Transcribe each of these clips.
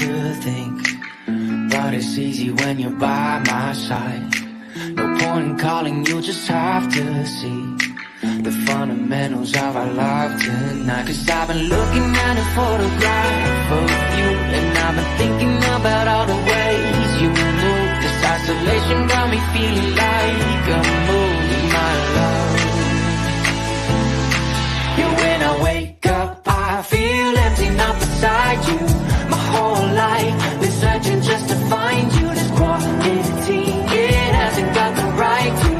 to think, but it's easy when you're by my side. No point in calling, you just have to see the fundamentals of our love tonight. Cause I've been looking at a photograph of you, and I've been thinking about all the ways you move. This isolation got me feeling like a movie, my love. Yeah, when I wake up, I feel empty, not beside you. My whole life been searching just to find you. This quality, it hasn't got the right to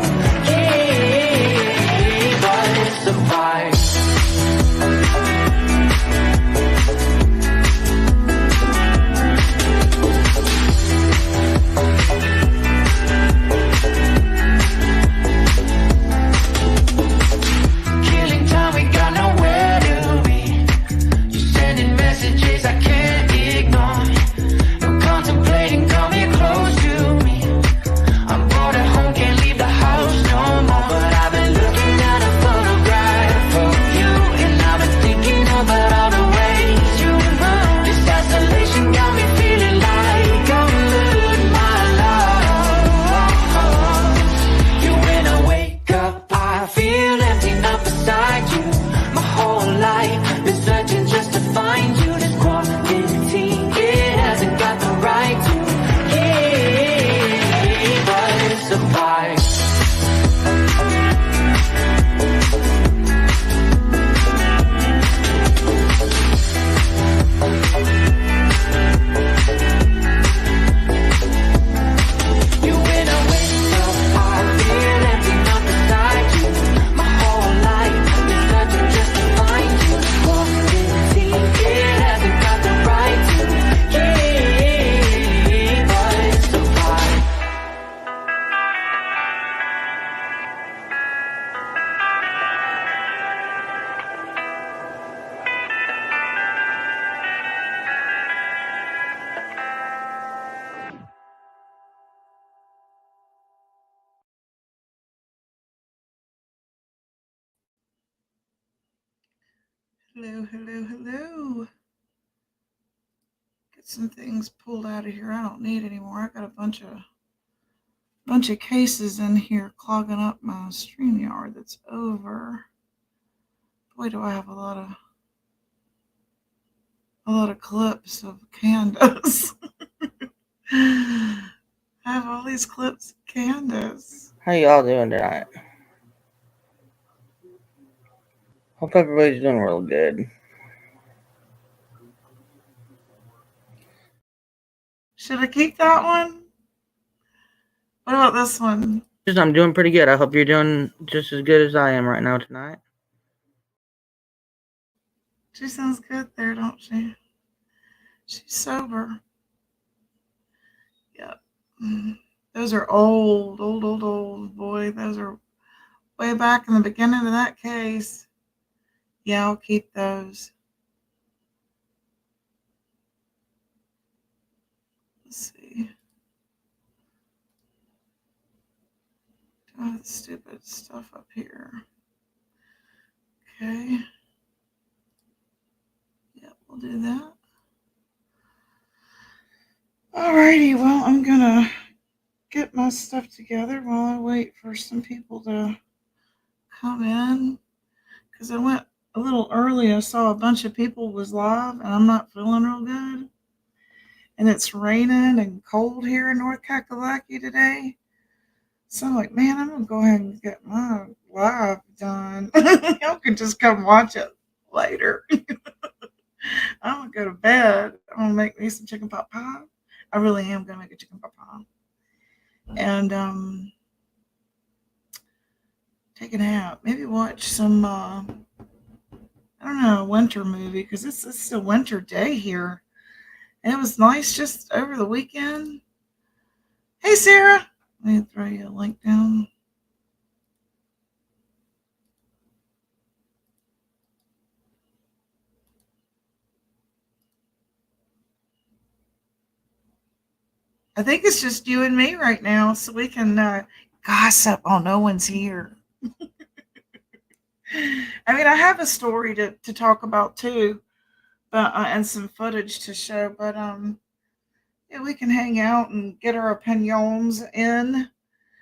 keep us apart. Killing time, we got nowhere to be. You're sending messages I can't ignore. No contemplating, coming close to me. I'm bored at home, can't leave the house no more. But I've been looking at a photograph of you, and I've been thinking about all the ways you move. This isolation got me feeling like I'm losing my love. Yeah, when I wake up, I feel empty, not beside you. My whole life been searching just to find you. This quality, it hasn't got the right to keep us apart. You, when I wake up, I feel empty, not beside you. My whole life been searching just to find you. Quality, it hasn't got the right to keep us apart. Hello, hello, hello. Get some things pulled out of here I don't need anymore. I got a bunch of cases in here clogging up my StreamYard that's over. Boy, do I have a lot of clips of Candace. I have all these clips of Candace. How y'all doing tonight? Hope everybody's doing real good. Should I keep that one? What about this one? I'm doing pretty good. I hope you're doing just as good as I am right now tonight. She sounds good there, don't she? She's sober. Yep. Those are old. Boy, those are way back in the beginning of that case. Yeah, I'll keep those. Let's see. Oh, stupid stuff up here. Okay. Yep, we'll do that. Alrighty, well, I'm gonna get my stuff together while I wait for some people to come in. Because I went a little early. I saw a bunch of people was live, and I'm not feeling real good. And it's raining and cold here in North Kakalaki today. So I'm like, man, I'm going to go ahead and get my live done. Y'all can just come watch it later. I'm going to go to bed. I'm going to make me some chicken pot pie. I really am going to make a chicken pot pie. And take a nap. Maybe watch some, I don't know, a winter movie. Because it's a winter day here. And it was nice just over the weekend. Hey, Sarah. Let me throw you a link down. I think it's just you and me right now, so we can gossip. Oh, no one's here. I mean, I have a story to talk about too, but and some footage to show. But Yeah, we can hang out and get our opinions in.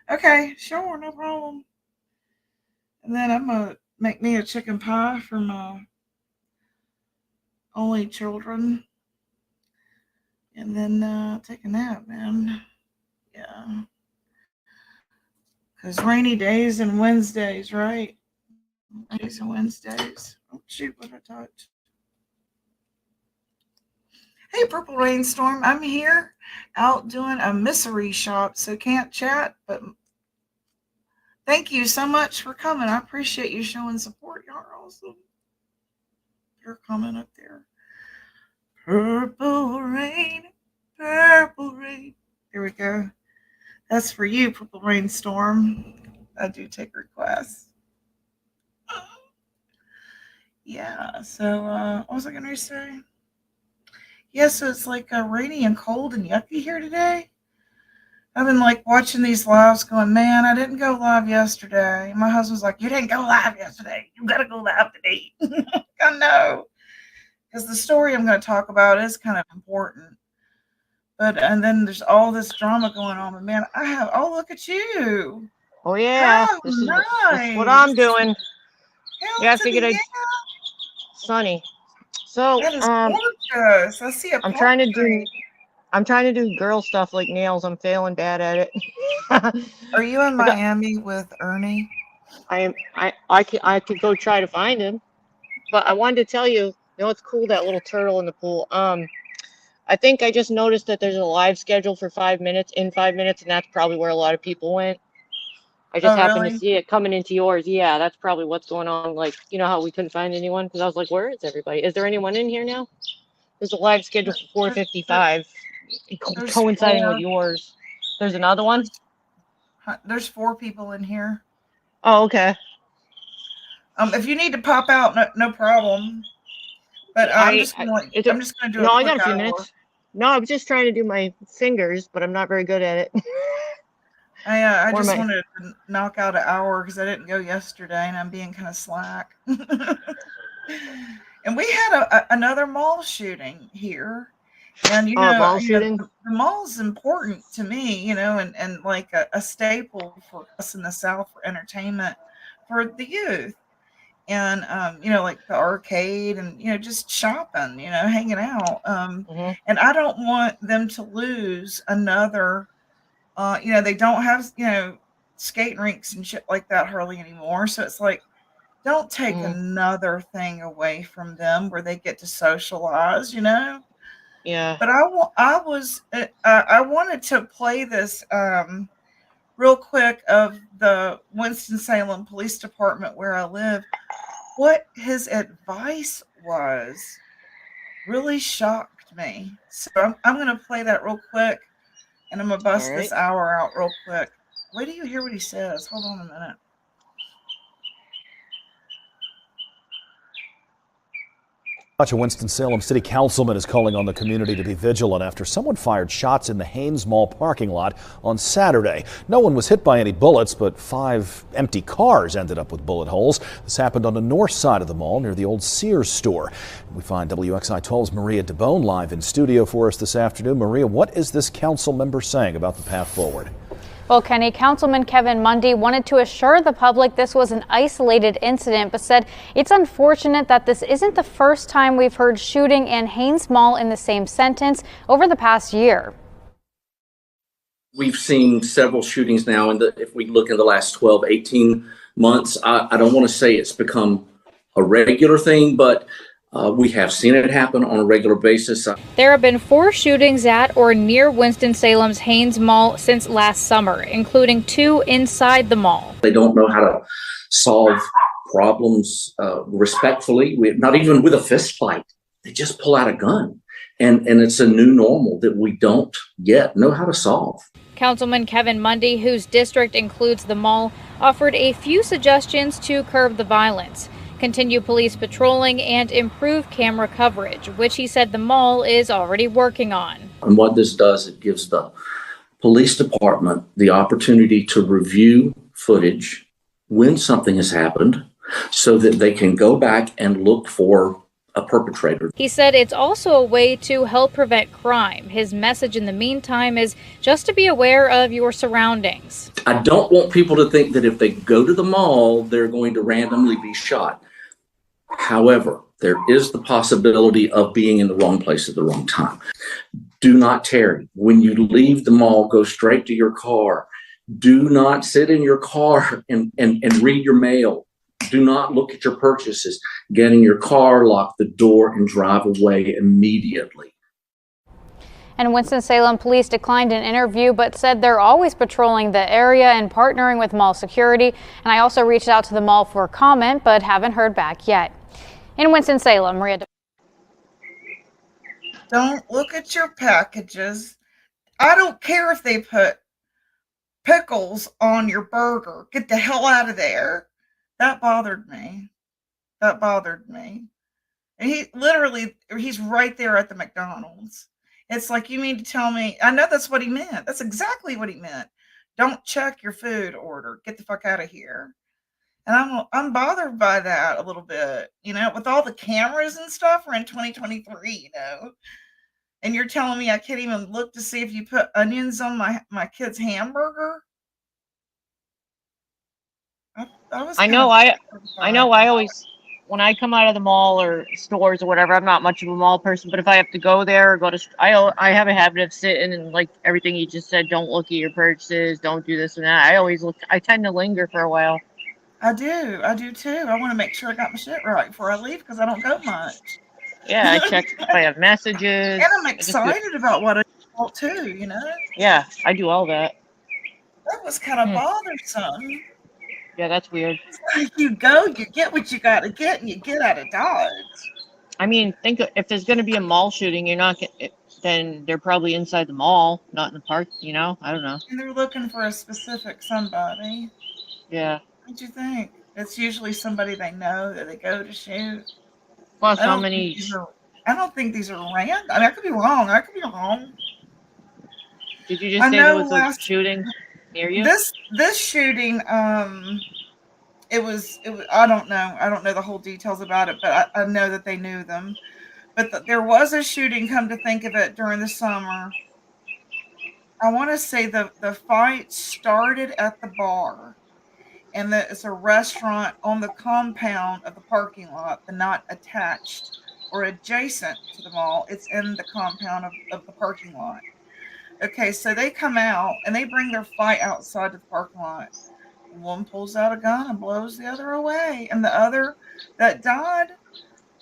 Okay, sure, no problem. And then I'm gonna make me a chicken pie for my only children, and then take a nap, man. Yeah, because rainy days and Wednesdays, right? Days and Wednesdays. Oh shoot, what I touched. Hey, Purple Rainstorm, I'm here out doing a misery shop, so can't chat, but thank you so much for coming. I appreciate you showing support. Y'all are awesome. Your comment up there. Purple rain, purple rain. There we go. That's for you, Purple Rainstorm. I do take requests. Yeah, so what was I going to say? Yeah, so it's like rainy and cold and yucky here today. I've been like watching these lives going, man, I didn't go live yesterday. My husband's like, you didn't go live yesterday. You got to go live today. I know. Because the story I'm going to talk about is kind of important. And then there's all this drama going on. But man, oh, look at you. Oh, yeah. How This is nice. what I'm doing. Hell Yeah, I to figured the I'd sunny. So, That is gorgeous. I see a I'm trying to portrait. do girl stuff like nails. I'm failing bad at it. Are you in Miami with Ernie? I could go try to find him, but I wanted to tell you, you know what's cool? That little turtle in the pool. I think I just noticed that there's a live schedule for 5 minutes, and that's probably where a lot of people went. I just happened to see it coming into yours. Yeah, that's probably what's going on. Like, you know how we couldn't find anyone? Because I was like, where is everybody? Is there anyone in here now? There's a live schedule for 4:55, coinciding with yours. There's another one? There's 4 people in here. Oh, okay. If you need to pop out, no problem. But I'm just gonna do it. No, I got a few minutes. No, I was just trying to do my fingers, but I'm not very good at it. I just wanted to knock out an hour because I didn't go yesterday, and I'm being kind of slack. And we had another mall shooting here, and the mall's important to me, and like a staple for us in the South for entertainment for the youth. And like the arcade and just shopping, hanging out. And I don't want them to lose another. They don't have skating rinks and shit like that hardly anymore. So it's like, don't take another thing away from them where they get to socialize. Yeah. But I wanted to play this real quick of the Winston-Salem Police Department where I live. What his advice was really shocked me. So I'm going to play that real quick, and I'm going to bust this hour out real quick. Wait till you hear what he says. Hold on a minute. A Winston-Salem City Councilman is calling on the community to be vigilant after someone fired shots in the Haynes Mall parking lot on Saturday. No one was hit by any bullets, but 5 empty cars ended up with bullet holes. This happened on the north side of the mall near the old Sears store. We find WXI 12's Maria DeBone live in studio for us this afternoon. Maria, what is this council member saying about the path forward? Well, Kenny, Councilman Kevin Mundy wanted to assure the public this was an isolated incident, but said it's unfortunate that this isn't the first time we've heard shooting and Haynes Mall in the same sentence over the past year. We've seen several shootings now, and if we look in the last 12, 18 months, I don't want to say it's become a regular thing, but we have seen it happen on a regular basis. There have been 4 shootings at or near Winston-Salem's Haynes Mall since last summer, including 2 inside the mall. They don't know how to solve problems respectfully, not even with a fist fight. They just pull out a gun. And it's a new normal that we don't yet know how to solve. Councilman Kevin Mundy, whose district includes the mall, offered a few suggestions to curb the violence. Continue police patrolling, and improve camera coverage, which he said the mall is already working on. And what this does, it gives the police department the opportunity to review footage when something has happened so that they can go back and look for a perpetrator. He said it's also a way to help prevent crime. His message in the meantime is just to be aware of your surroundings. I don't want people to think that if they go to the mall, they're going to randomly be shot. However, there is the possibility of being in the wrong place at the wrong time. Do not tarry. When you leave the mall, go straight to your car. Do not sit in your car and read your mail. Do not look at your purchases. Get in your car, lock the door, and drive away immediately. And Winston-Salem police declined an interview, but said they're always patrolling the area and partnering with mall security. And I also reached out to the mall for comment, but haven't heard back yet. In Winston-Salem, Maria. Don't look at your packages. I don't care if they put pickles on your burger. Get the hell out of there. That bothered me. That bothered me. And he's right there at the McDonald's. It's like, you mean to tell me, I know that's what he meant. That's exactly what he meant. Don't check your food order. Get the fuck out of here. And I'm bothered by that a little bit, with all the cameras and stuff. We're in 2023, and you're telling me I can't even look to see if you put onions on my kid's hamburger. I know I always, when I come out of the mall or stores or whatever, I'm not much of a mall person, but if I have to go there or go to, I have a habit of sitting and, like everything you just said, don't look at your purchases, don't do this and that. I tend to linger for a while. I do too. I want to make sure I got my shit right before I leave because I don't go much. Yeah, I check if I have messages. And I'm excited about what I want too, Yeah, I do all that. That was kind of bothersome. Yeah, that's weird. You go, you get what you got to get, and you get out of Dodge. I mean, if there's going to be a mall shooting, then they're probably inside the mall, not in the park, I don't know. And they're looking for a specific somebody. Yeah. What'd you think? It's usually somebody they know that they go to shoot. Plus, how many? I don't think these are random. I mean, I could be wrong. Did you just say there was a shooting near you? This shooting, it was. I don't know the whole details about it, but I know that they knew them. But there was a shooting. Come to think of it, during the summer. I want to say the fight started at the bar. And it's a restaurant on the compound of the parking lot, but not attached or adjacent to the mall. It's in the compound of the parking lot. Okay, so they come out and they bring their fight outside to the parking lot. One pulls out a gun and blows the other away. And the other that died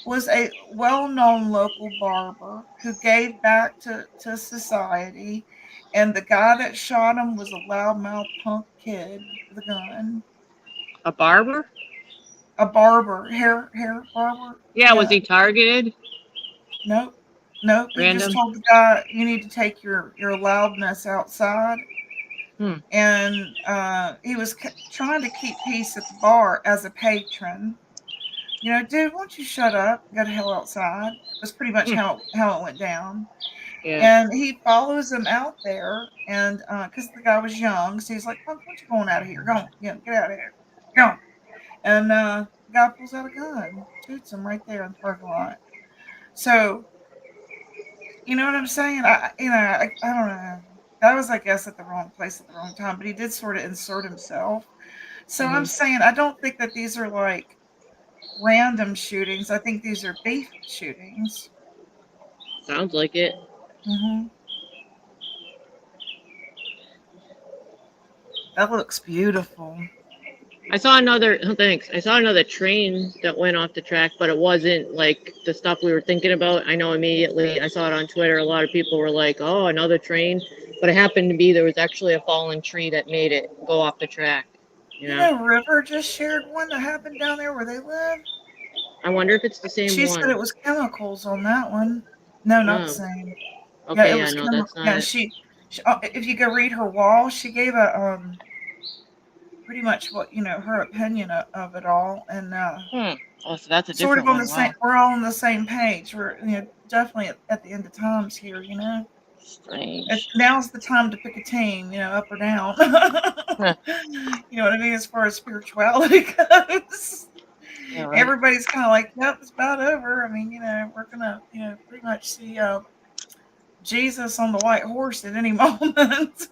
was a well-known local barber who gave back to society. And the guy that shot him was a loudmouth punk kid with a gun. A barber? A barber, hair barber. Yeah, was he targeted? Nope. Random? He just told the guy, you need to take your loudness outside. And he was trying to keep peace at the bar as a patron. Dude, won't you shut up? Get the hell outside. That's pretty much how it went down. Yeah. And he follows him out there, and because the guy was young, so he's like, "What you going out of here? Go on, get out of here, go." And the guy pulls out a gun, shoots him right there in the parking lot. So, you know what I'm saying? I don't know. That was, I guess, at the wrong place at the wrong time, but he did sort of insert himself. So I'm saying I don't think that these are like random shootings. I think these are beef shootings. Sounds like it. That looks beautiful. I saw another train that went off the track, but it wasn't like the stuff we were thinking about. I know immediately. I saw it on Twitter. A lot of people were like, "Oh, another train," but it happened to be there was actually a fallen tree that made it go off the track. River just shared one that happened down there where they live. I wonder if it's the same one. She said it was chemicals on that one. No, not the same. Okay, yeah, no, that's not. Yeah, she, if you go read her wall, she gave a pretty much what her opinion of it all, and oh, so that's a sort different of on one. the same. We're all on the same page. We're definitely at the end of times here. Strange. Now's the time to pick a team. Up or down. You know what I mean, as far as spirituality goes. Yeah, right. Everybody's kind of like, "Yep, it's about over." I mean, we're gonna, pretty much see Jesus on the white horse at any moment.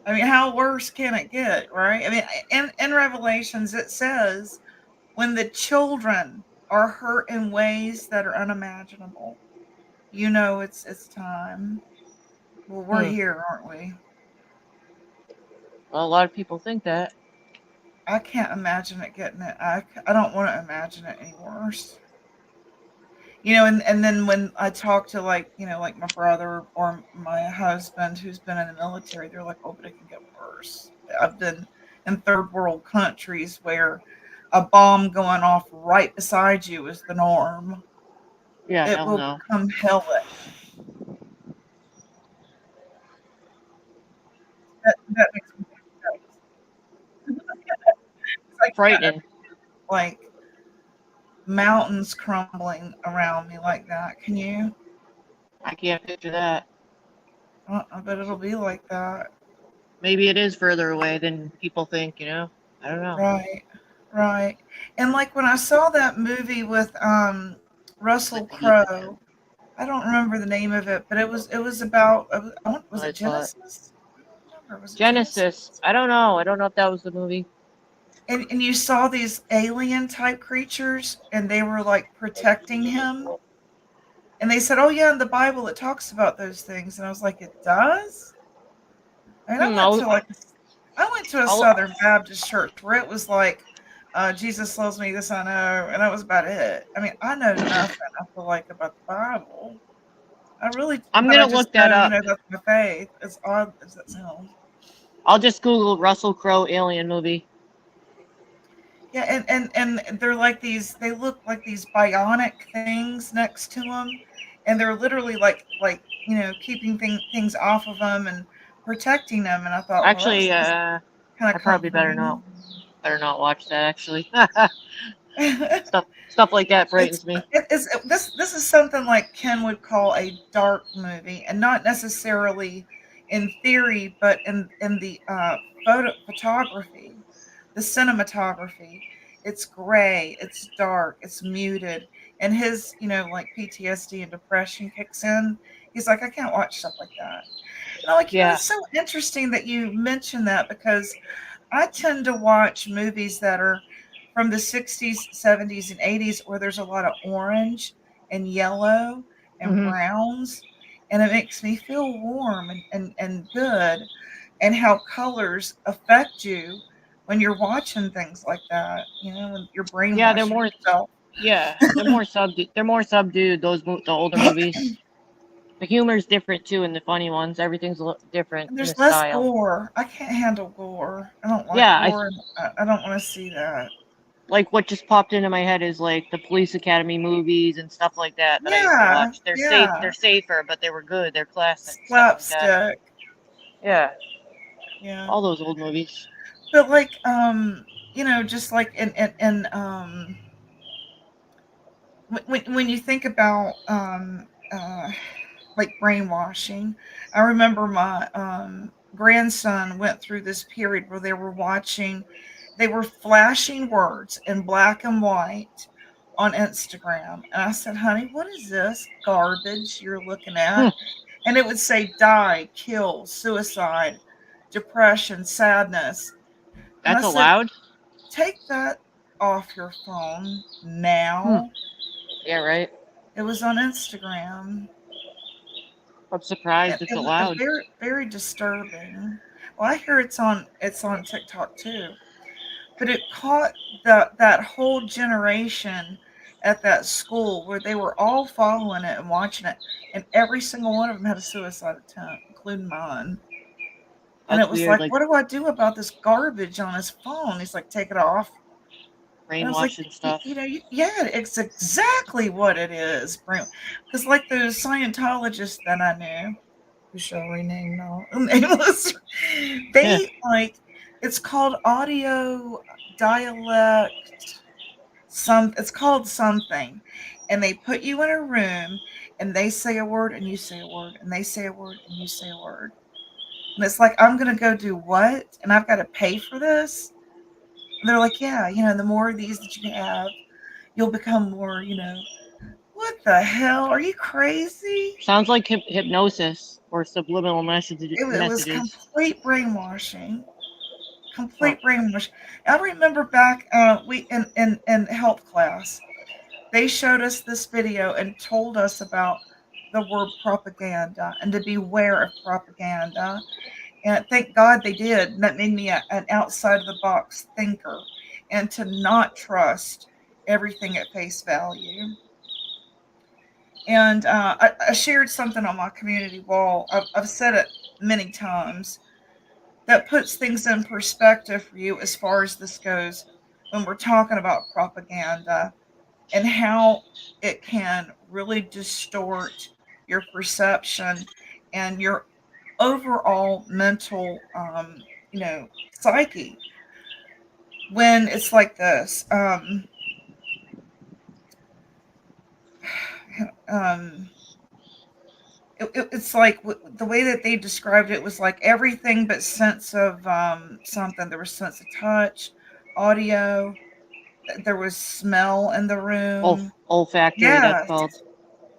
I mean, how worse can it get, right? I mean, in Revelations it says, when the children are hurt in ways that are unimaginable, it's time. Well, we're Hmm. here, aren't we? Well, a lot of people think that. I can't imagine it getting it. I don't want to imagine it any worse. And then when I talk to, like my brother or my husband who's been in the military, they're like, "Oh, but it can get worse." I've been in third world countries where a bomb going off right beside you is the norm. Yeah, It hell will no. become hellish. That makes me think it's Frightening. like mountains crumbling around me like that. Can you? I can't picture that. I bet it'll be like that. Maybe it is further away than people think, I don't know. Right, right. And like when I saw that movie with Russell Crowe, I don't remember the name of it, but it was about was I it saw it. Genesis? I don't remember. Was it Genesis. I don't know. I don't know if that was the movie. And you saw these alien type creatures, and they were like protecting him. And they said, "Oh yeah, in the Bible it talks about those things." And I was like, "It does?" And I went to a I'll, Southern Baptist church where it was like, Jesus loves me, this I know, and that was about it. I mean, I know nothing, I feel like, about the Bible. I'm But I gonna just look that know, up. that's my faith. As odd as that sounds. I'll just Google Russell Crowe alien movie. Yeah, and they're like they look like these bionic things next to them, and they're literally keeping things off of them and protecting them. And I thought, well, Actually, that's kind I of probably comforting. better not watch that. Actually, stuff like that frightens me. This is something like Ken would call a dark movie, and not necessarily in theory, but in the photography, the cinematography. It's gray, it's dark, it's muted, and his like PTSD and depression kicks in. He's like, I can't watch stuff like that. And I'm like, Yeah. it's so interesting that you mentioned that, because I tend to watch movies that are from the 60s, 70s, and 80s where there's a lot of orange and yellow and Hmm. browns. And it makes me feel warm and good, and how colors affect you when you're watching things like that, when you're Yeah, brainwashing yourself. they're more subdued. The older movies. The humor's different too, and the funny ones. Everything's a little different And in the there's less style. gore. I can't handle gore. I don't like Yeah, gore. I don't want to see that. like what just popped into my head is like the Police Academy movies and stuff like that I used to Yeah, watch. They're safe. yeah. They're safer, but they were good. They're classic stuff like that. Slapstick. Yeah, Yeah. all those old movies. But just like in when you think about like brainwashing, I remember my grandson went through this period where they were flashing words in black and white on Instagram. And I said, honey, what is this garbage you're looking Hmm, at? And it would say die, kill, suicide, depression, sadness. And I that's said, allowed. take that off your phone Hmm. now. Yeah, right. It was on Instagram. I'm surprised It it's was allowed. very, very disturbing. Well, I hear it's on TikTok too. But it caught that whole generation at that school where they were all following it and watching it, and every single one of them had a suicide attempt, including mine. And That's it was weird. like, Like what do I do about this garbage on his phone? He's like, take it off. And I was like, brainwashing stuff. yeah, it's exactly what it is. Because like those Scientologists that I knew, who shall remain nameless, Yeah. they it's called audio dialect. It's called something, and they put you in a room, and they say a word, and you say a word, and they say a word, and you say a word, and it's like, I'm gonna go do what, and I've got to pay for this. And they're like, yeah, the more of these that you have, you'll become more, What the hell? Are you crazy? Sounds like hypnosis or subliminal It was messages. complete brainwashing. Huh. Complete brainwashing. I remember back we in health class, they showed us this video and told us about the word propaganda and to beware of propaganda. And thank God they did. And that made me an outside of the box thinker and to not trust everything at face value. And I shared something on my community wall. I've said it many times that puts things in perspective for you as far as this goes when we're talking about propaganda and how it can really distort your perception and your overall mental psyche when it's like this. Um it's like the way that they described it was like everything but sense of something. There was sense of touch, audio, there was smell in the room. Olfactory, that's Yes. called.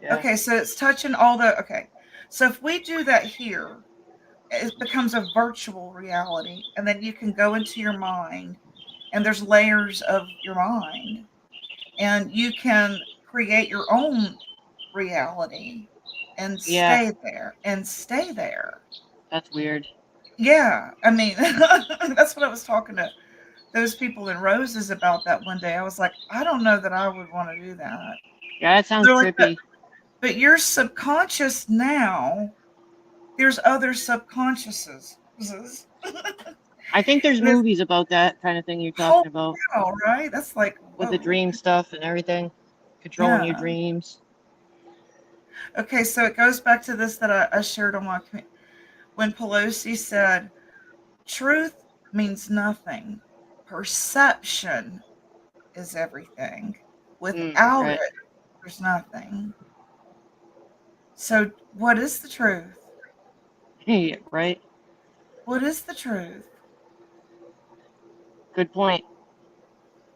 Yeah. Okay, so it's touching all the okay. So if we do that here, it becomes a virtual reality, and then you can go into your mind, and there's layers of your mind, and you can create your own reality and Yeah, stay there. that's weird. Yeah, I mean, that's what I was talking to those people in Roses about that one day. I was like, I don't know that I would want to do that. Yeah, that sounds They're like, trippy. but your subconscious now, there's other subconsciouses. I think there's This movies about that kind of thing you're whole talking about cow, right? That's like, with the whoa. dream stuff and everything, controlling your Yeah. dreams. Okay, so it goes back to this that I shared on my when Pelosi said, truth means nothing. Perception is everything. Without Right. it, there's nothing. So, what is the truth? Yeah, right. What is the truth? Good point.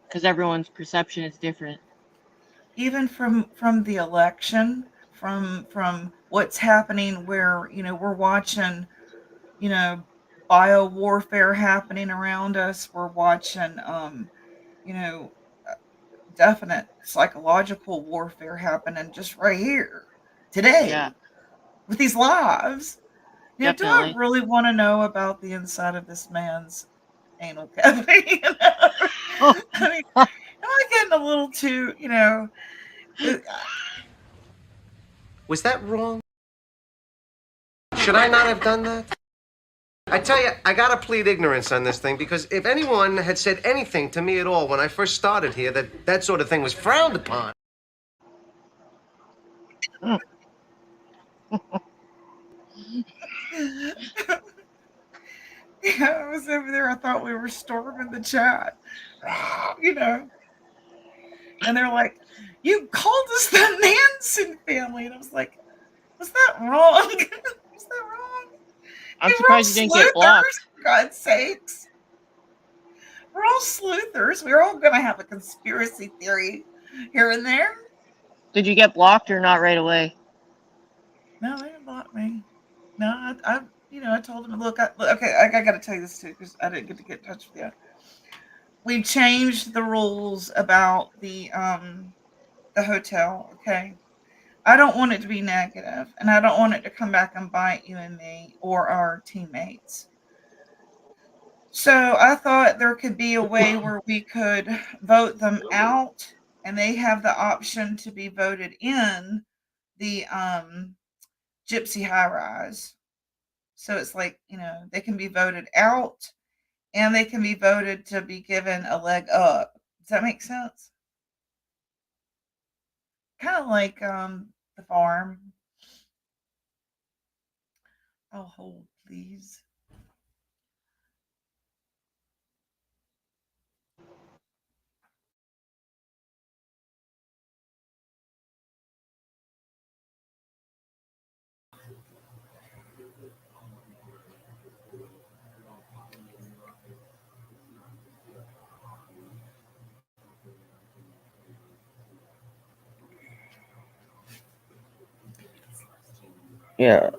Because everyone's perception is different. Even from the election, from what's happening, where we're watching, you know, bio warfare happening around us. We're watching, you know, definite psychological warfare happening just right here Yeah, today with these lives. Do I definitely. really want to know about the inside of this man's anal cavity? Oh, I mean, am I getting a little too, it- Was that wrong? Should I not have done that? I tell you, I gotta plead ignorance on this thing because if anyone had said anything to me at all when I first started here that sort of thing was frowned upon. yeah, I was over there. I thought we were storming the chat, you know, and they're like, "You called us the Manson family," and I was like, "Was that wrong? Was that wrong? I'm Hey, we're all surprised you didn't get sleuthers, blocked. for God's sakes. We're all sleuthers. We're all gonna have a conspiracy theory here and there." Did you get blocked or not right away? No, they didn't block me. No, I told them, look, okay, I got to tell you this too because I didn't get in touch with you. We changed the rules about the hotel. Okay, I don't want it to be negative, and I don't want it to come back and bite you and me or our teammates. So I thought there could be a way where we could vote them out, and they have the option to be voted in the Gypsy High Rise. So it's like, they can be voted out and they can be voted to be given a leg up. Does that make sense? Kind of like the farm. Oh, hold, please. Yeah.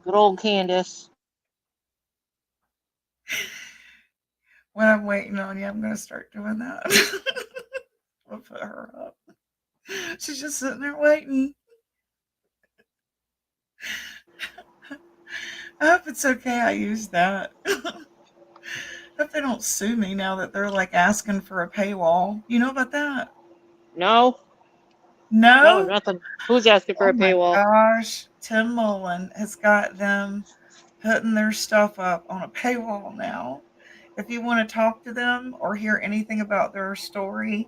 Good old Candace. When I'm waiting on you, I'm going to start doing that. We'll put her up. She's just sitting there waiting. I hope it's okay I use that. I hope they don't sue me now that they're like asking for a paywall. You know about that? No, No? nothing. Who's asking for Oh a my paywall? gosh. Tim Mullen has got them putting their stuff up on a paywall now. If you want to talk to them or hear anything about their story,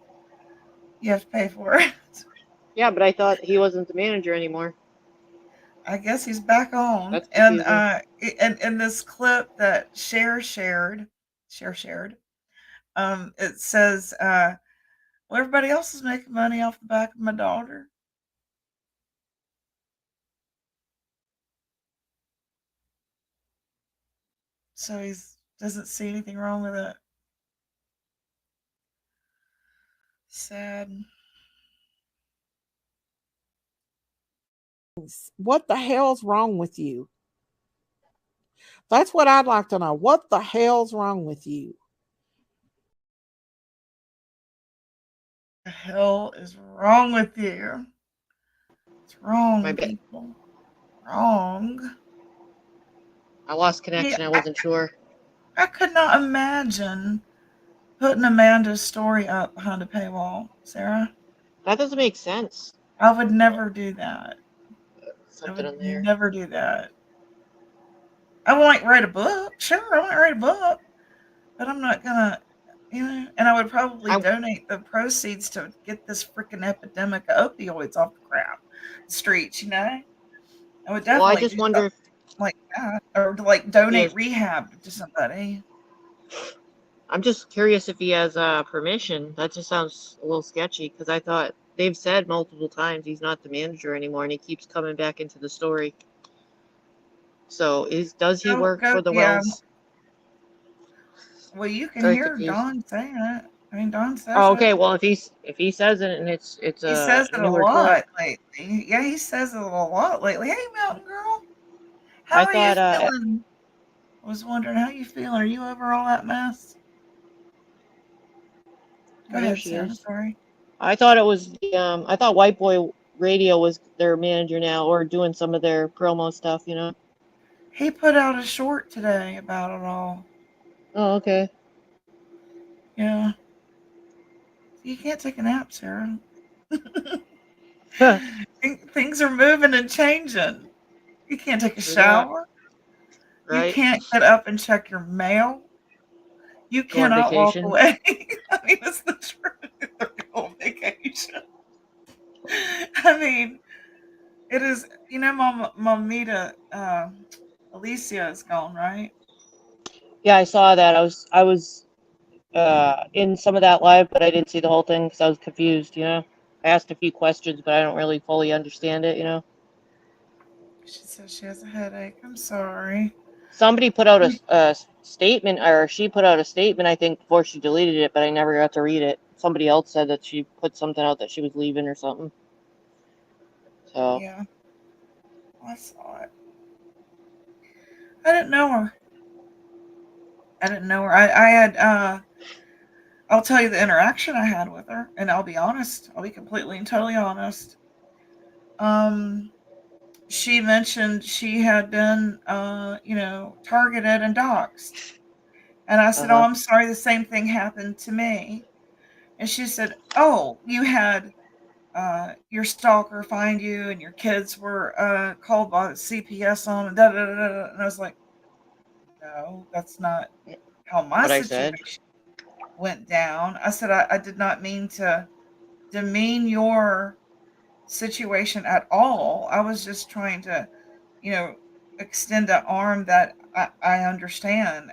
you have to pay for it. Yeah, but I thought he wasn't the manager anymore. I guess he's back on. That's And confusing. in this clip that shared, it says, well, everybody else is making money off the back of my daughter. So he doesn't see anything wrong with it. Sad. What the hell's wrong with you? That's what I'd like to know. What the hell's wrong with you? The hell is wrong with you? What's wrong, My bad. people? Wrong. I lost connection. Yeah, I wasn't sure. I could not imagine putting Amanda's story up behind a paywall, Sarah. That doesn't make sense. I would never do that. Something in I there. would never do that. I might write a book. Sure, I might write a book. But I'm not gonna, and I would probably donate the proceeds to get this freaking epidemic of opioids off the streets, I would definitely Well, I just do wonder if like that. Or to like donate rehab to somebody. I'm just curious if he has permission. That just sounds a little sketchy because I thought they've said multiple times he's not the manager anymore, and he keeps coming back into the story. So does he work for the Wells? Well, you can Very hear confused. Don saying it. I mean, Don says Oh, okay. it. Well, if he says it and it's He says it a newer lot clip. lately. Yeah, he says it a lot lately. Hey, Mountain Girl, how are you feeling? I was wondering how you feeling. Are you over all that mess? Go ahead, Sarah. Sorry. I thought it was I thought White Boy Radio was their manager now, or doing some of their promo stuff. He put out a short today about it all. Oh, okay. Yeah. You can't take a nap, Sarah. Things are moving and changing. You can't take a shower. Right. You can't get up and check your mail. You cannot walk away. I mean, it's the truth. Go on vacation. I mean, it is. Mamita, Alicia is gone, right? Yeah, I saw that. I was in some of that live, but I didn't see the whole thing because I was confused. I asked a few questions, but I don't really fully understand it. She says she has a headache. I'm sorry. Somebody put out a statement, or she put out a statement, I think, before she deleted it, but I never got to read it. Somebody else said that she put something out that she was leaving or something. So yeah, I saw it. I didn't know her. I had. I'll tell you the interaction I had with her, and I'll be honest. I'll be completely and totally honest. She mentioned she had been, targeted and doxxed. And I said, oh, I'm sorry, the same thing happened to me. And she said, oh, you had your stalker find you and your kids were called by the CPS on and da-da-da-da. And I was like, no, that's not how my situation went down. I said, I did not mean to demean your situation at all. I was just trying to, extend an arm that I understand.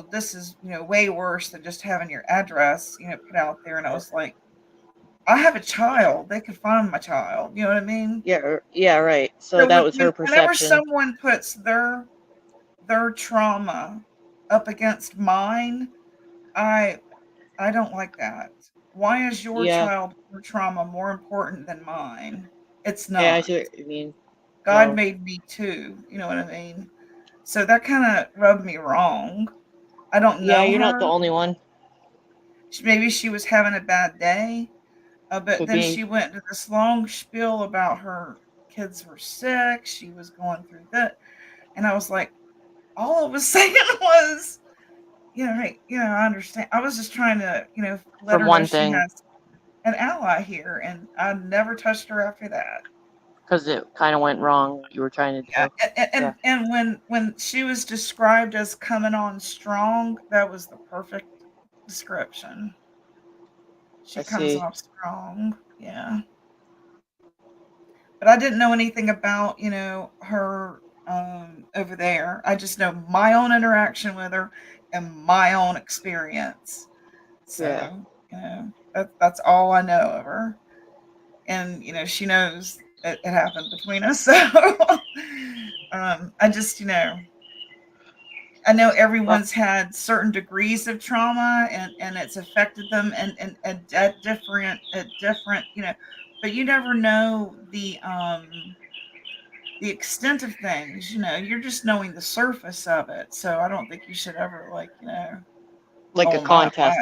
This is, way worse than just having your address, put out there. And I was like, I have a child. They could find my child. You know what I mean? Yeah, right. So that was her perception. Whenever someone puts their trauma up against mine, I don't like that. Why is your Yeah. childhood trauma more important than mine? It's Yeah, I not. see what you mean. God No. made me too. You know what I mean? So that kind of rubbed me wrong. I don't Yeah, know you're not the her. only one. Maybe she was having a bad day. But Could then be. she went into this long spiel about her kids were sick. She was going through that. And I was like, all I was saying was, hey, I understand. I was just trying to, let For her know one she thing, has an ally here. And I never touched her after that. because it kind of went wrong. What you were trying to Yeah. do. Yeah. And when she was described as coming on strong, that was the perfect description. She I comes see. off strong. Yeah. But I didn't know anything about, her over there. I just know my own interaction with her and my own experience. Yeah. So, that's all I know of her. And, she knows it happened between us. So I just, I know everyone's had certain degrees of trauma and it's affected them and at different, but you never know the extent of things. You're just knowing the surface of it. So I don't think you should ever Like oh a my, contest.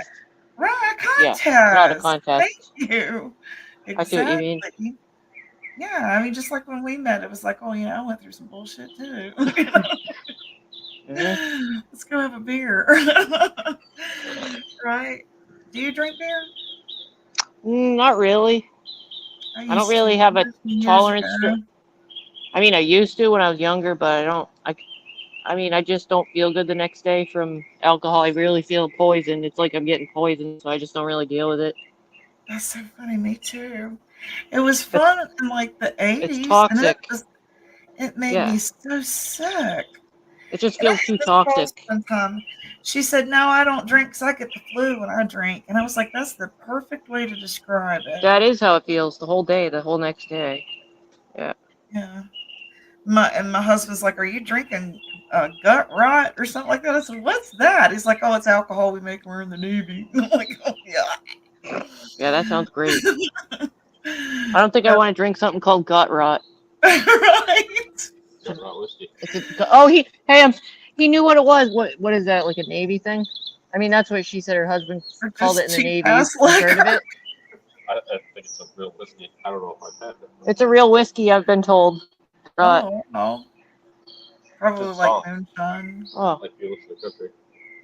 right, a Yeah. Not a contest. Thank contest. you. I see what you mean. Exactly. Yeah, I mean, just like when we met, it was like, oh, I went through some bullshit too. Mhm. Let's go have a beer. Right? Do you drink beer? Not really. I I don't used to really have a years tolerance ago. to. I mean, I used to when I was younger, but I don't. I mean, I just don't feel good the next day from alcohol. I really feel poisoned. It's like I'm getting poisoned, so I just don't really deal with it. That's so funny. Me too. It was It's fun in like the it's 80s, and toxic. it made Yeah. me so sick. It just And I feels had too this girl toxic. one time. She said, "No, I don't drink because I get the flu when I drink." And I was like, "That's the perfect way to describe it." That is how it feels the whole day, the whole next day. Yeah. Yeah. My husband's like, "Are you drinking gut rot or something like that?" I said, "What's that?" He's like, "Oh, it's alcohol we make when we're in the Navy." I'm like, "Oh yeah." Yeah, that sounds great. I don't think I want to drink something called gut rot. Right. He knew what it was. What is that, like a Navy thing? I mean, that's what she said her husband Or called it in just the cheap Navy. ass You've heard of liquor. it? I think it's a real whiskey. I don't know if I've had it. It's a real whiskey, I've been told. Oh, no. Probably like moonshine. Oh.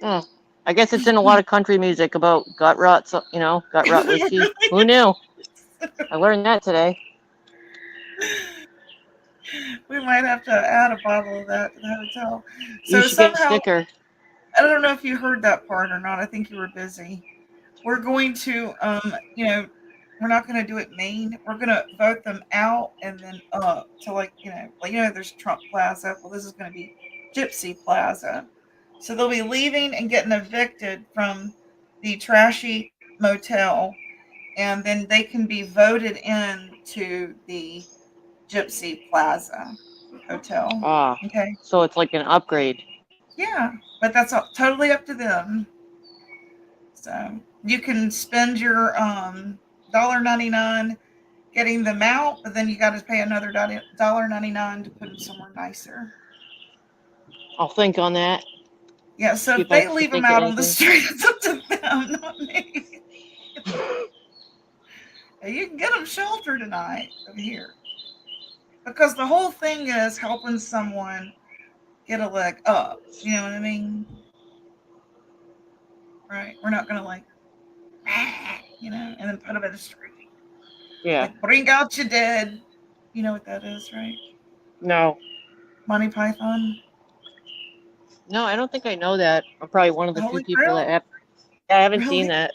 Oh. I guess it's in a lot of country music about gut rot, so, gut rot whiskey. Who knew? I learned that today. We might have to add a bottle of that to the hotel. You So should get a somehow, sticker. I don't know if you heard that part or not. I think you were busy. We're going to, we're not going to do it main. We're going to vote them out and then up to there's Trump Plaza. Well, this is going to be Gypsy Plaza. So they'll be leaving and getting evicted from the trashy motel, and then they can be voted in to the Gypsy Plaza Hotel. Ah. Okay. So it's like an upgrade. Yeah, but that's totally up to them. So you can spend your $1.99 getting them out, but then you got to pay another $1.99 to put them somewhere nicer. I'll think on that. Yeah, so See if if I they can leave them think of out on the anything. street, it's up to them, not me. You can get them shelter tonight over here. Because the whole thing is helping someone get a leg up. You know what I mean? Right? We're not going to and then put them in the street. Yeah. Like, bring out your dead. You know what that is, right? No. Monty Python. No, I don't think I know that. I'm probably one of the few Holy people Grail? that have. I haven't Really? seen that.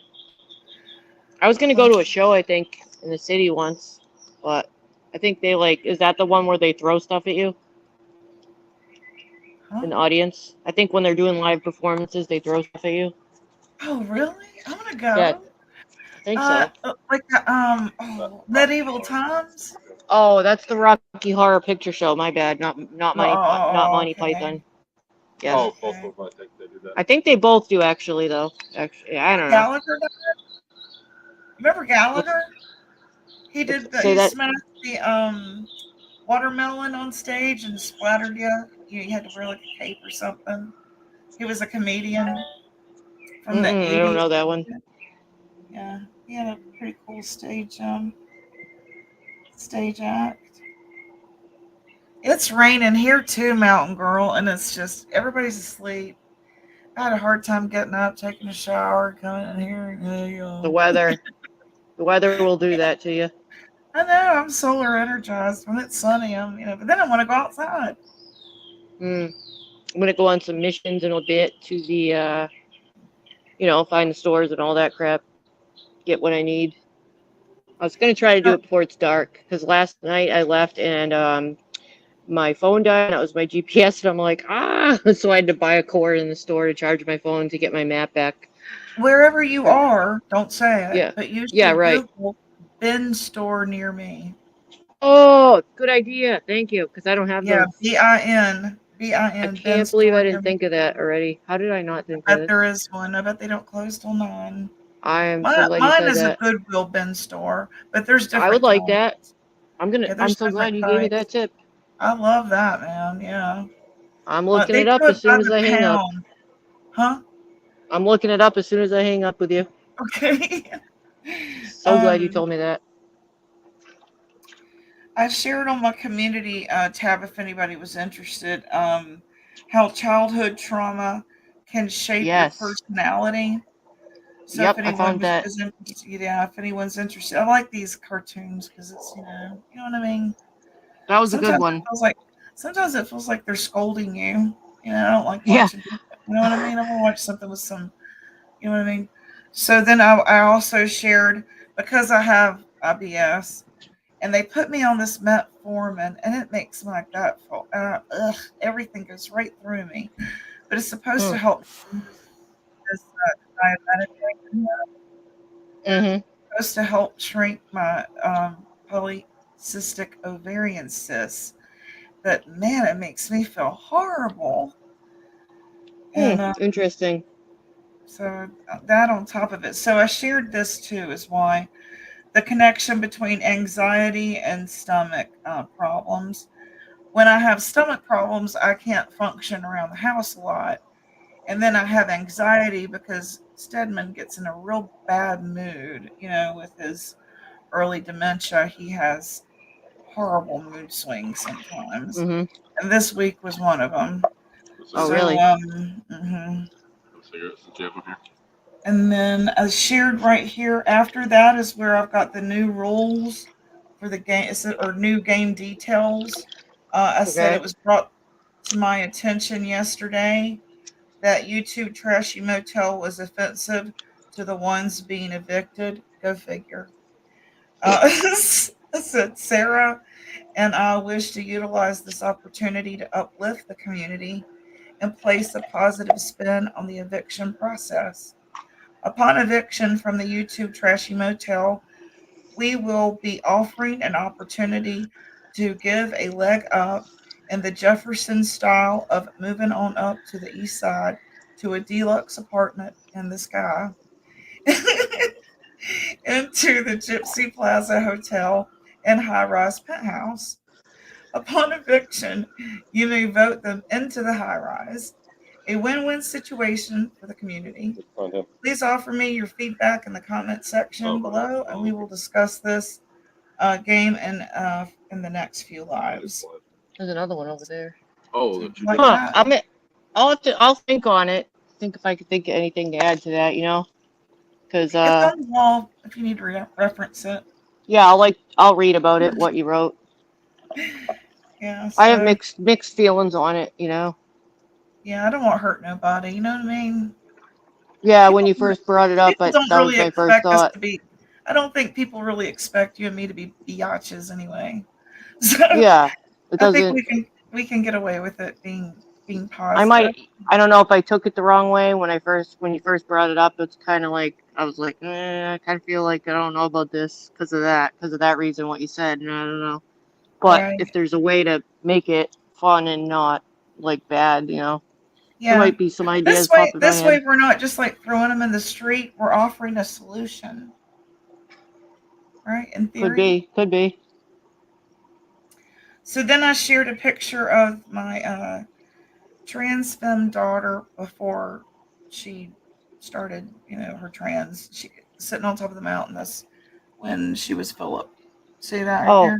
I was gonna go to a show, I think, in the city once, but I think they is that the one where they throw stuff at you in the audience? I think when they're doing live performances, they throw stuff at you. Oh, really? I want to go. Yeah, I think so. Medieval Times. Oh, that's the Rocky Horror Picture Show. My bad. Not Monty Oh, Monty okay. Python. Yes. Oh, both of them, I think they do that. I think they both do actually, though. Actually, I don't know. Gallagher does it? Remember Gallagher? He did the Say he that. smashed the watermelon on stage and splattered you. You had to wear like a cape or something. He was a comedian from the I don't 80s. know that one. Yeah, he had a pretty cool stage act. It's raining here too, Mountain Girl, and it's just everybody's asleep. I had a hard time getting up, taking a shower, coming in here. The weather. The weather will do that to you. I know I'm solar energized. When it's sunny, but then I want to go outside. I'm gonna go on some missions in a bit to the, find the stores and all that crap. Get what I need. I was gonna try to do it before it's dark because last night I left and my phone died. And that was my GPS, and I'm like, so I had to buy a cord in the store to charge my phone to get my map back. Wherever you are, don't say it. Yeah. But you should Yeah, right. Google bin store near me. Oh, good idea. Thank you, because I don't have Yeah, those. BIN. I bin can't believe store I near didn't me. think of that already. How did I not think I of bet it? there is one. I bet they don't close till 9. I am so glad you Mine said is that. a Goodwill bin store, but there's different I would like kinds. that. Yeah, I'm there's so glad different you gave me types. that tip. I love that, man. Yeah. I'm looking They it up do as it by soon as the I hang up. pound. Huh? I'm looking it up as soon as I hang up with you. Okay. So glad you told me that. I shared on my community tab if anybody was interested how childhood trauma can shape Yes. your personality. So Yep, if I anyone found that. is interested, if anyone's interested, I like these cartoons because it's you know what I mean. That was a good one. Sometimes it feels like they're scolding you. You know, I don't like Yeah. watching. You know what I mean? I want to watch something with some. You know what I mean? So then I also shared because I have IBS. And they put me on this metformin, and it makes my gut fall. Everything goes right through me. But it's supposed to help this diabetic. Mm-hmm. It's supposed to help shrink my polycystic ovarian cysts. But man, it makes me feel horrible. And Interesting. so that on top of it. So I shared this too, is why the connection between anxiety and stomach problems. When I have stomach problems, I can't function around the house a lot. And then I have anxiety because Stedman gets in a real bad mood, with his early dementia. He has horrible mood swings sometimes. Mm-hmm. And this week was one of them. Oh, really? Cigarettes and jam here. And then I shared right here after that is where I've got the new rules for the game, or new game details. I said it was brought to my attention yesterday that YouTube Trashy Motel was offensive to the ones being evicted. Go figure. I said, Sarah and I wish to utilize this opportunity to uplift the community and place a positive spin on the eviction process. Upon eviction from the YouTube Trashy Motel, we will be offering an opportunity to give a leg up in the Jefferson style of moving on up to the east side to a deluxe apartment in the sky, into the Gypsy Plaza Hotel and high-rise penthouse. Upon eviction, you may vote them into the high-rise. A win-win situation for the community. Please offer me your feedback in the comment section below, and we will discuss this game in the next few lives. There's another one over there. Oh, Like that. I'll think on it. Think if I could think of anything to add to that, because It's on the wall if you need to reference it. yeah, I'll read about it, what you wrote. Yeah, I have mixed feelings on it, Yeah, I don't want to hurt nobody. You know what I mean? Yeah, when you first brought it up, that was my first thought. I don't think people really expect you and me to be biatches anyway. So Yeah, it I doesn't. think we can get away with it being positive. I don't know if I took it the wrong way when you first brought it up. It's kind of like I was like, I kind of feel like I don't know about this because of that reason what you said, and I don't know. But Right. if there's a way to make it fun and not like bad, There might be some ideas This way, popping in my head. we're not just like throwing them in the street. We're offering a solution, right? In theory. Could be. So then I shared a picture of my trans femme daughter before she started, her trans. She sitting on top of the mountain. That's when she was Philip. See that right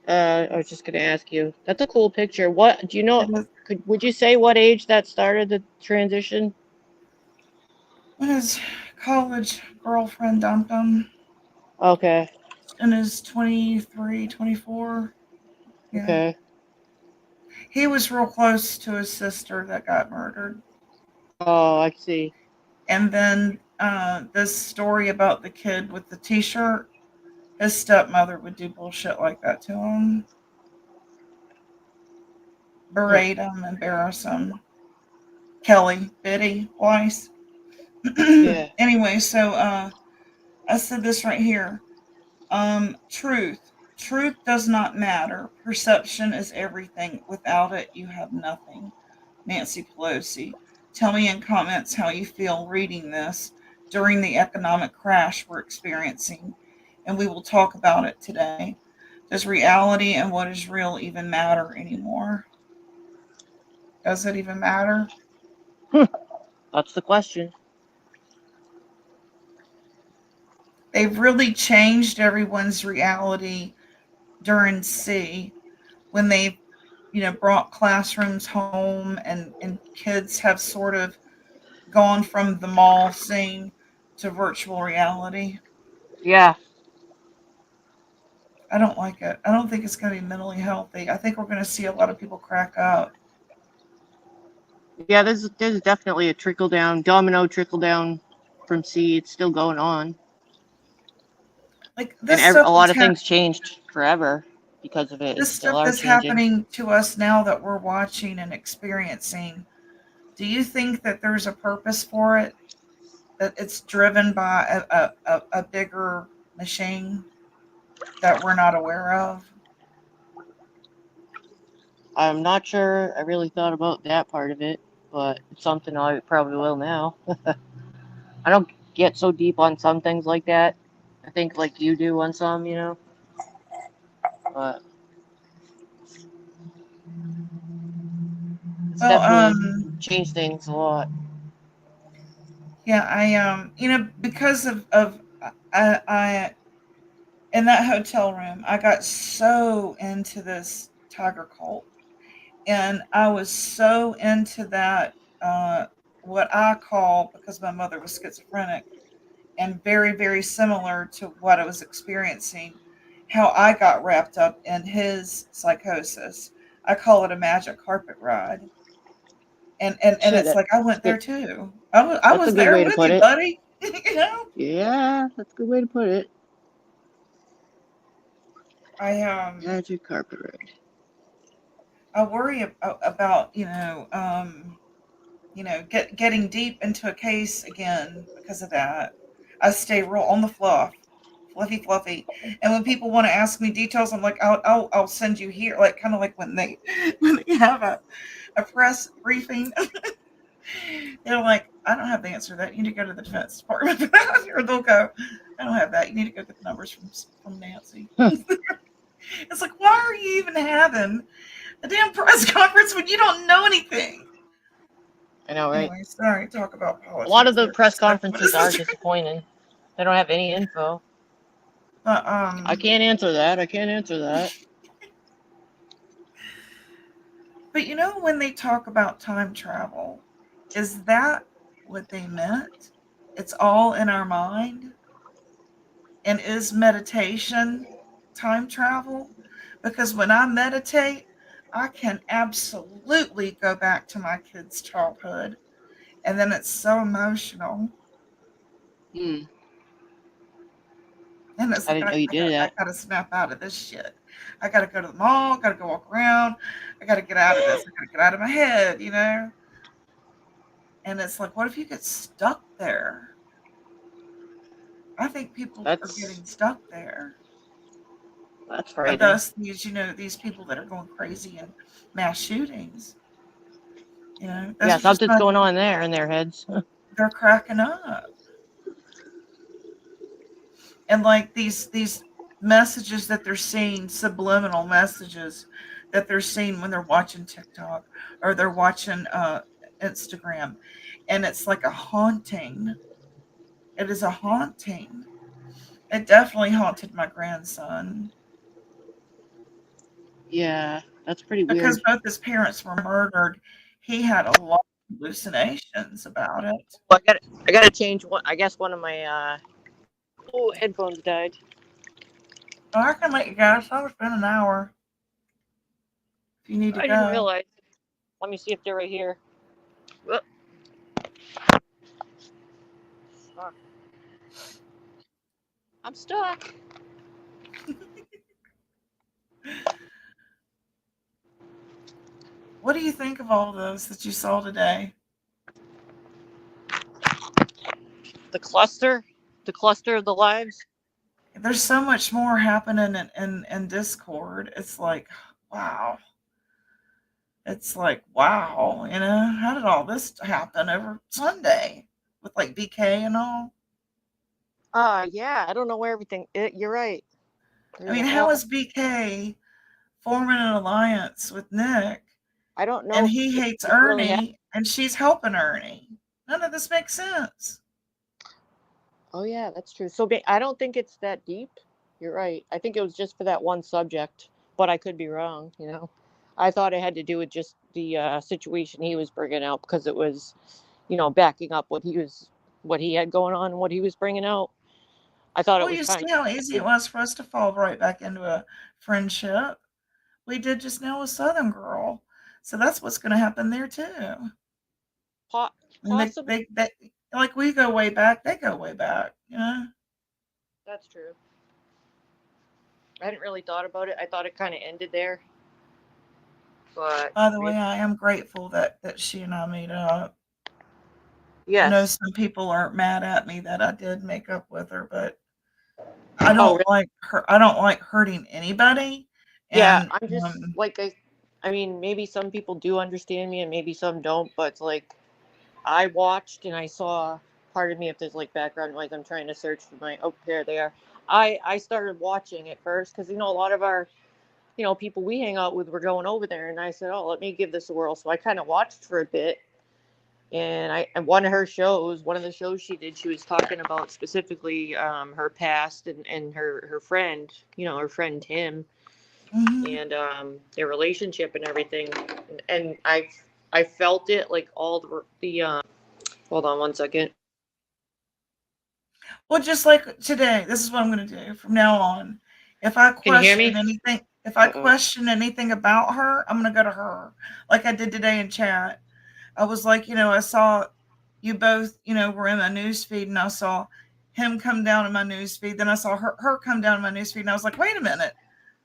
I was just gonna ask you. That's a cool picture. What do you know? there? Would you say what age that started the transition? When his college girlfriend dumped him Okay. in his 23, 24. Yeah. Okay. He was real close to his sister that got murdered. Oh, I see. And then this story about the kid with the t-shirt, his stepmother would do bullshit like that to him. Berate him, embarrass him. Kelly, Biddy, Weiss. Yeah. Anyway, so I said this right here. Truth. Truth does not matter. Perception is everything. Without it, you have nothing. Nancy Pelosi. Tell me in comments how you feel reading this during the economic crash we're experiencing, and we will talk about it today. Does reality and what is real even matter anymore? Does it even matter? That's the question. They've really changed everyone's reality during C when they brought classrooms home and kids have sort of gone from the mall scene to virtual reality. Yeah. I don't like it. I don't think it's going to be mentally healthy. I think we're going to see a lot of people crack up. Yeah, there's definitely a domino trickle down from C. It's still going on. Like this And stuff a lot that's of things changed forever because of it. this It still stuff are that's changing. happening to us now that we're watching and experiencing. Do you think that there's a purpose for it? That it's driven by a bigger machine that we're not aware of? I'm not sure I really thought about that part of it, but it's something I probably will now. I don't get so deep on some things like that. I think like you do on some, but it's definitely changed things a lot. Yeah, I because of I in that hotel room, I got so into this tiger cult, and I was so into that what I call, because my mother was schizophrenic and very very similar to what I was experiencing, how I got wrapped up in his psychosis. I call it a magic carpet ride. And it's like I went there too. I was there with you, buddy. Yeah, that's a good way to put it. Magic carpet ride. I worry about getting deep into a case again because of that. I stay real on the fluffy. And when people want to ask me details, I'm like, I'll send you here. Like kind of like when they have a press briefing. They're like, I don't have the answer to that. You need to go to the Defense Department. Or they'll go, I don't have that. You need to go get the numbers from Nancy. It's like, why are you even having a damn press conference when you don't know anything? I know, right? Anyway, sorry, talk about politics. A lot of the press conferences are disappointing. They don't have any info. I can't answer that. But when they talk about time travel, is that what they meant? It's all in our mind? And is meditation time travel? Because when I meditate, I can absolutely go back to my kid's childhood. And then it's so emotional. And it's like, I gotta snap out of this shit. I gotta go to the mall, gotta go walk around, I gotta get out of this, I gotta get out of my head, And it's like, what if you get stuck there? I think people are getting stuck there. That's right. Thus, these people that are going crazy in mass shootings. You know, Yeah, those are just something's not, going on there in their heads. they're cracking up. And like these messages that they're seeing, subliminal messages that they're seeing when they're watching TikTok or they're watching Instagram, and it's like a haunting. It is a haunting. It definitely haunted my grandson Yeah, that's pretty weird. because both his parents were murdered. He had a lot of hallucinations about it. Well, I gotta change one. I guess one of my headphones died. Oh, I can let you go. So it's been an hour. If you need to I didn't go. realize. Let me see if they're right here. Whoop. Stuck. I'm stuck. What do you think of all those that you saw today? The cluster of the lives. There's so much more happening in Discord. It's like, wow. It's like, wow, you know, how did all this happen over Sunday with like BK and all? Yeah, I don't know where everything. You're right. I mean, how is BK forming an alliance with Nick? I don't know. And if he it hates really Ernie, and she's helping Ernie. None of this makes sense. Oh yeah, that's true. So I don't think it's that deep. You're right. I think it was just for that one subject, but I could be wrong. You know, I thought it had to do with just the situation he was bringing out because it was, you know, backing up what he had going on, and what he was bringing out. I thought it Well, was you kind see how easy it was for us to fall right back into a friendship. We did just now with Southern Girl. So that's what's going to happen there too. of And possible. they like we go way back, they go way back, you know? That's true. I hadn't really thought about it. I thought it kind of ended there. But By the way, I am grateful that she and I made up. yes. I know some people are mad at me that I did make up with her, but I don't really? like her. I don't like hurting anybody. Yeah, And I'm just like I mean, maybe some people do understand me and maybe some don't, but it's like I watched and I saw. Pardon me if there's like background noise. I'm trying to search for my. Oh, there they are. I started watching at first because a lot of our people we hang out with were going over there, and I said, oh, let me give this a whirl. So I kind of watched for a bit, and one of the shows she did, she was talking about specifically her past and her friend, her friend Tim, and their relationship and everything, and I felt it like all the hold on one second. well, just like today, this is what I'm going to do from now on. If I Can you hear question me? anything, if I question anything about her, I'm going to go to her, like I did today in chat. I was like, I saw you both, were in my news feed, and I saw him come down in my news feed. Then I saw her come down in my news feed, and I was like, wait a minute,